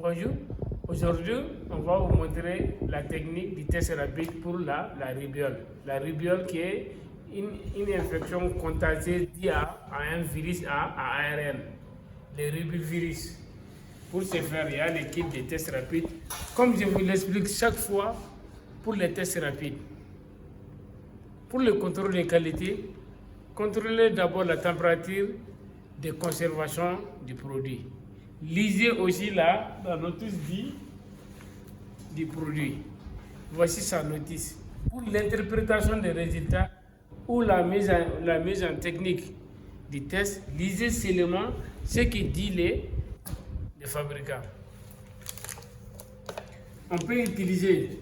Bonjour, aujourd'hui on va vous montrer la technique du test rapide pour la rubiole. La rubiole qui est une infection contagieuse liée à un virus à ARN, le rubivirus. Pour ce faire, il y a l'équipe de tests rapides. Comme je vous l'explique chaque fois pour les tests rapides. Pour le contrôle de qualité, contrôlez d'abord la température de conservation du produit. Lisez aussi la notice du produit. Voici sa notice. Pour l'interprétation des résultats ou la mise en technique du test, lisez seulement ce que dit le fabricant. On peut utiliser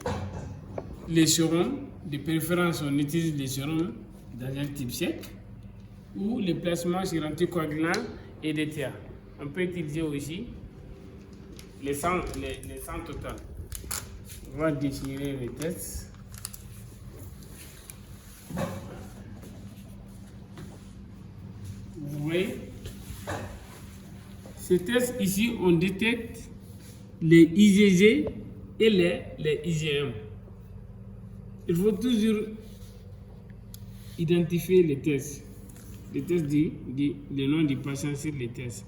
les sérums, de préférence on utilise les sérums dans un type sec ou les placements sur anticoagulants et DTA. On peut utiliser aussi les sangs total. On va déchirer les tests. Vous voyez, ces tests ici, on détecte les IgG et les IgM. Il faut toujours identifier les tests. Les tests le nom du patient sur les tests.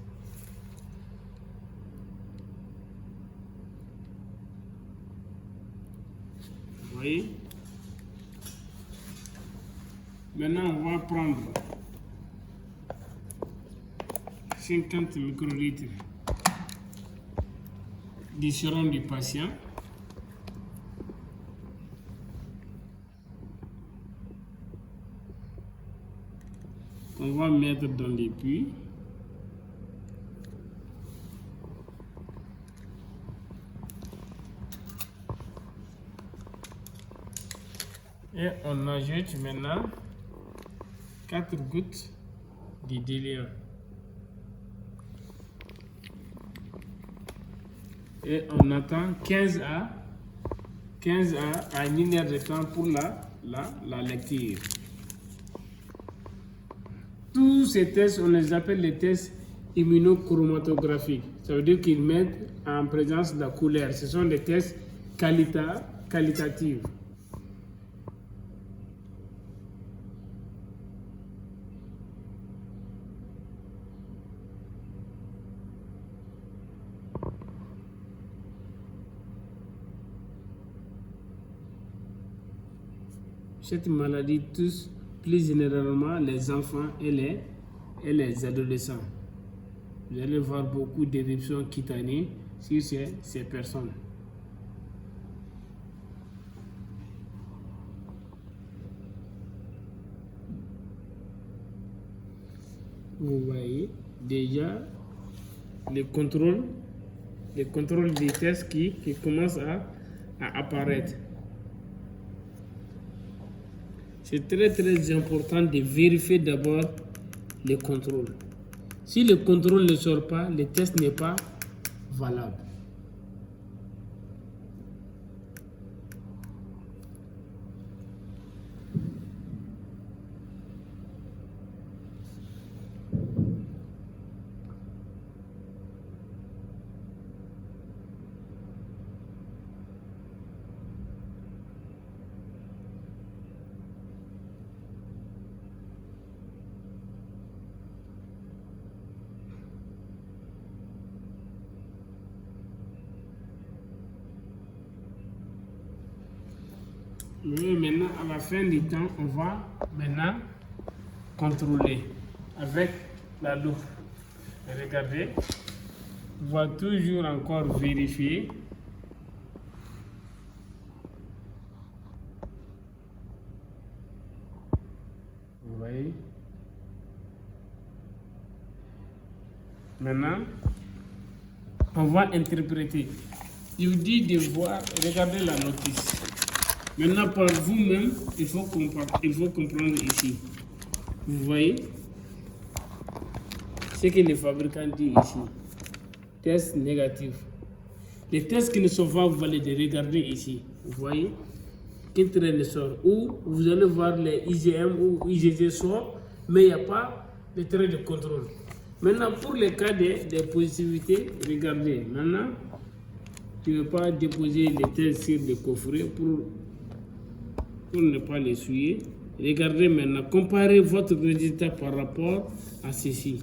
Vous voyez? Maintenant, on va prendre 50 microlitres du sérum du patient. On va mettre dans les puits. Et on ajoute maintenant 4 gouttes de diluant. Et on attend 15 à 1 heure de temps pour la lecture. Tous ces tests, on les appelle les tests immunochromatographiques. Ça veut dire qu'ils mettent en présence de la couleur. Ce sont des tests qualitatifs. Cette maladie touche plus généralement les enfants et les adolescents. Vous allez voir beaucoup d'éruptions cutanées sur ces personnes. Vous voyez déjà les contrôles des tests qui commencent à apparaître. C'est très important de vérifier d'abord les contrôles. Si le contrôle ne sort pas, le test n'est pas valable. Mais maintenant, à la fin du temps, on va maintenant contrôler avec la loupe. Regardez, on va toujours encore vérifier. Vous voyez? Maintenant, on va interpréter. Il vous dit de voir, regardez la notice. Maintenant, par vous-même, il faut comprendre ici. Vous voyez ce que le fabricant dit ici. Test négatif. Les tests qui ne sont pas validés, regardez ici. Vous voyez quel trait ne sort. Ou vous allez voir les IgM ou IgG sort, mais il n'y a pas de trait de contrôle. Maintenant, pour les cas de positivités, regardez. Maintenant, tu ne veux pas déposer les tests sur le coffret pour ne pas les souiller. Regardez maintenant, comparez votre résultat par rapport à ceci.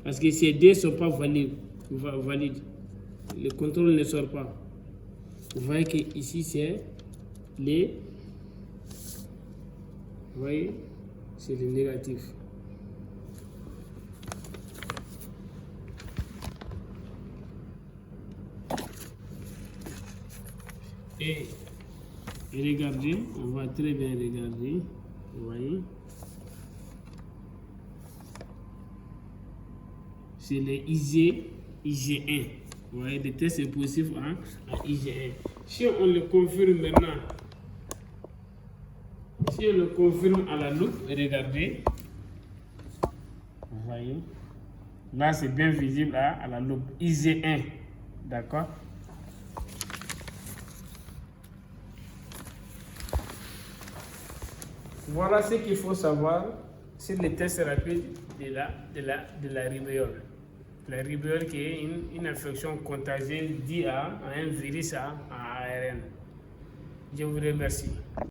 Parce que ces deux ne sont pas valides. Le contrôle ne sort pas. Vous voyez que ici c'est les... Vous voyez, c'est le négatif. Et regardez, on va très bien regarder. Vous voyez, c'est les IG1. Vous voyez, le test est positif à IG1. Si on le confirme maintenant, si on le confirme à la loupe, regardez. Vous voyez, là c'est bien visible à la loupe. IG1. D'accord? Voilà ce qu'il faut savoir sur les tests rapides de la rubéole. La rubéole qui est une infection contagieuse due à un virus à ARN. Je vous remercie.